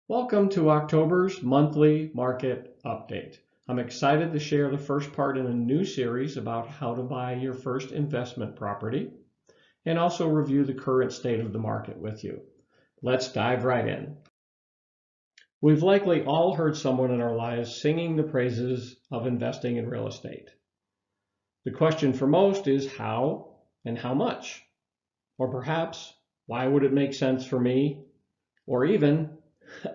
Welcome to October's monthly market update. I'm excited to share the first part in a new series about how to buy your first investment property and also review the current state of the market with you. Let's dive right in. We've likely all heard someone in our lives singing the praises of investing in real estate. The question for most is how and how much? Or perhaps, why would it make sense for me? Or even,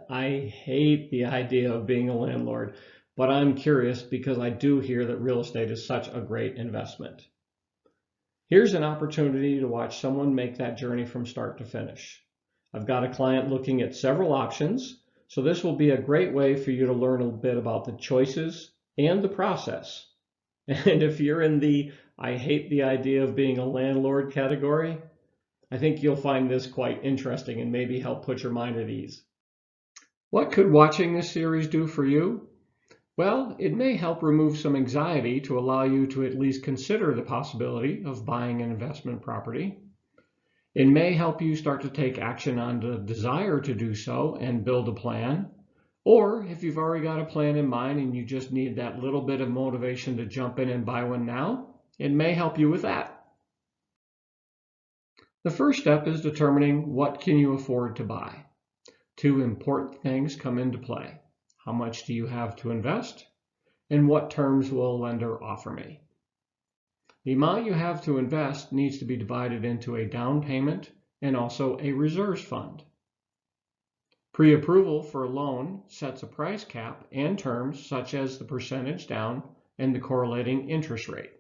I hate the idea of being a landlord, but I'm curious because I do hear that real estate is such a great investment. Here's an opportunity to watch someone make that journey from start to finish. I've got a client looking at several options, so this will be a great way for you to learn a bit about the choices and the process. And if you're in the I hate the idea of being a landlord category, I think you'll find this quite interesting and maybe help put your mind at ease. What could watching this series do for you? Well, it may help remove some anxiety to allow you to at least consider the possibility of buying an investment property. It may help you start to take action on the desire to do so and build a plan. Or if you've already got a plan in mind and you just need that little bit of motivation to jump in and buy one now, it may help you with that. The first step is determining what can you afford to buy. Two important things come into play. How much do you have to invest? And what terms will a lender offer me? The amount you have to invest needs to be divided into a down payment and also a reserves fund. Pre-approval for a loan sets a price cap and terms such as the percentage down and the correlating interest rate.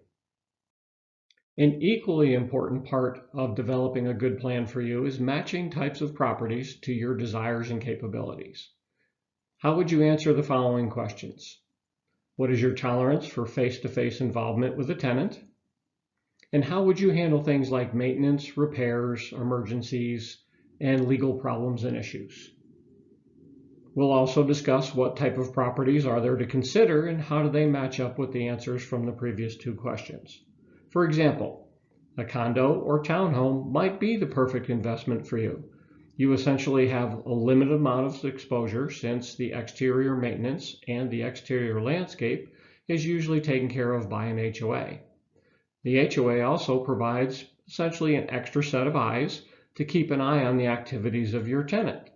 An equally important part of developing a good plan for you is matching types of properties to your desires and capabilities. How would you answer the following questions? What is your tolerance for face-to-face involvement with a tenant? And how would you handle things like maintenance, repairs, emergencies, and legal problems and issues? We'll also discuss what type of properties are there to consider and how do they match up with the answers from the previous two questions. For example, a condo or townhome might be the perfect investment for you. You essentially have a limited amount of exposure since the exterior maintenance and the exterior landscape is usually taken care of by an HOA. The HOA also provides essentially an extra set of eyes to keep an eye on the activities of your tenant.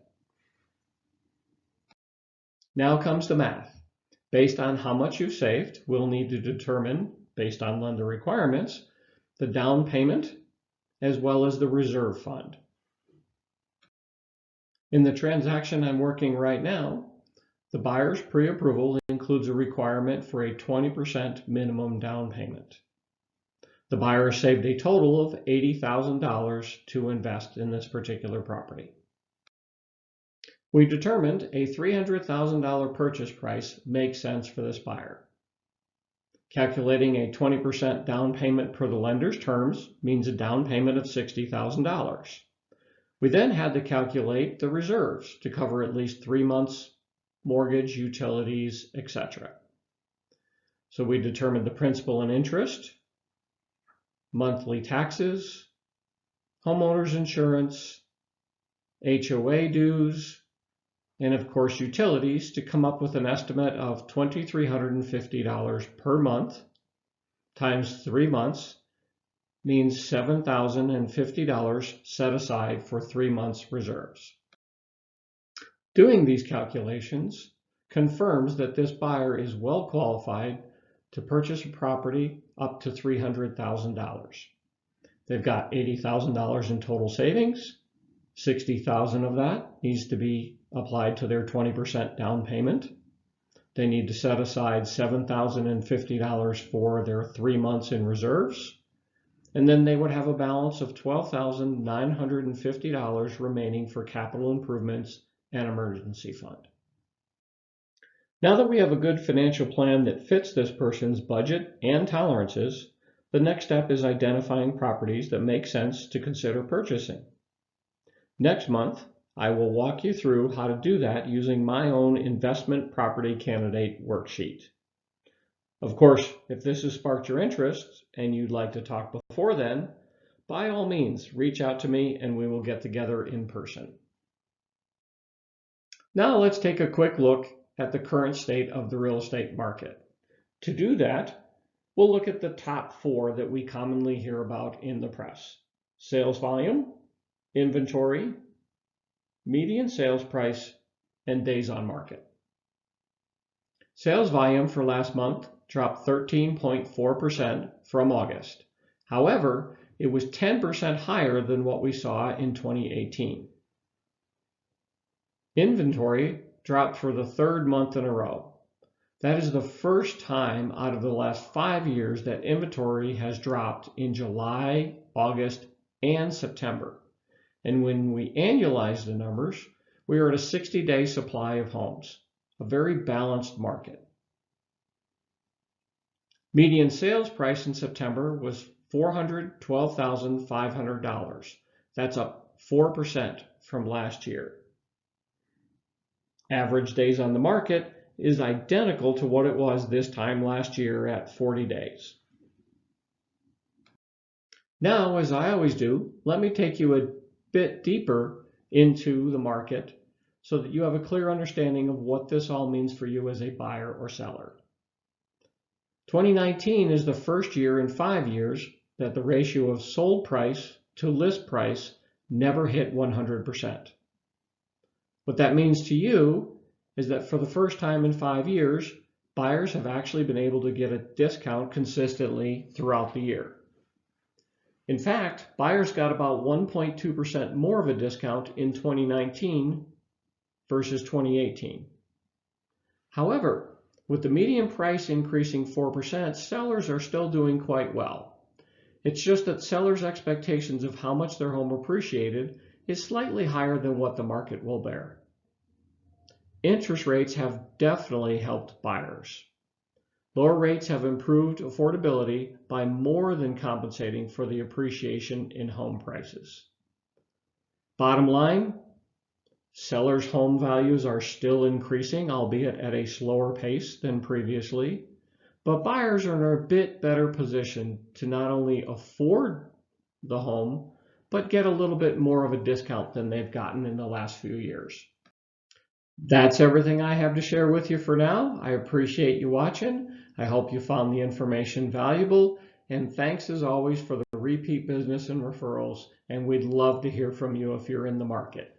Now comes the math. Based on how much you've saved, we'll need to determine, based on lender requirements, the down payment as well as the reserve fund. In the transaction I'm working right now, the buyer's pre-approval includes a requirement for a 20% minimum down payment. The buyer saved a total of $80,000 to invest in this particular property. We determined a $300,000 purchase price makes sense for this buyer. Calculating a 20% down payment per the lender's terms means a down payment of $60,000. We then had to calculate the reserves to cover at least 3 months mortgage, utilities, etc. So we determined the principal and interest, monthly taxes, homeowners insurance, HOA dues, and of course utilities to come up with an estimate of $2,350 per month times 3 months means $7,050 set aside for 3 months reserves. Doing these calculations confirms that this buyer is well qualified to purchase a property up to $300,000. They've got $80,000 in total savings. $60,000 of that needs to be applied to their 20% down payment. They need to set aside $7,050 for their 3 months in reserves. And then they would have a balance of $12,950 remaining for capital improvements and emergency fund. Now that we have a good financial plan that fits this person's budget and tolerances, the next step is identifying properties that make sense to consider purchasing. Next month, I will walk you through how to do that using my own investment property candidate worksheet. Of course, if this has sparked your interest and you'd like to talk before then, by all means, reach out to me and we will get together in person. Now let's take a quick look at the current state of the real estate market. To do that, we'll look at the top 4 that we commonly hear about in the press: sales volume, inventory, median sales price, and days on market. Sales volume for last month dropped 13.4% from August. However, it was 10% higher than what we saw in 2018. Inventory dropped for the 3rd month in a row. That is the first time out of the last 5 years that inventory has dropped in July, August, and September. And when we annualize the numbers, we are at a 60-day supply of homes, a very balanced market. Median sales price in September was $412,500. That's up 4% from last year. Average days on the market is identical to what it was this time last year at 40 days. Now, as I always do, let me take you a bit deeper into the market so that you have a clear understanding of what this all means for you as a buyer or seller. 2019 is the first year in 5 years that the ratio of sold price to list price never hit 100%. What that means to you is that for the first time in 5 years, buyers have actually been able to get a discount consistently throughout the year. In fact, buyers got about 1.2% more of a discount in 2019 versus 2018. However, with the median price increasing 4%, sellers are still doing quite well. It's just that sellers' expectations of how much their home appreciated is slightly higher than what the market will bear. Interest rates have definitely helped buyers. Lower rates have improved affordability by more than compensating for the appreciation in home prices. Bottom line, sellers' home values are still increasing, albeit at a slower pace than previously, but buyers are in a bit better position to not only afford the home, but get a little bit more of a discount than they've gotten in the last few years. That's everything I have to share with you for now. I appreciate you watching. I hope you found the information valuable, and thanks as always for the repeat business and referrals, and we'd love to hear from you if you're in the market.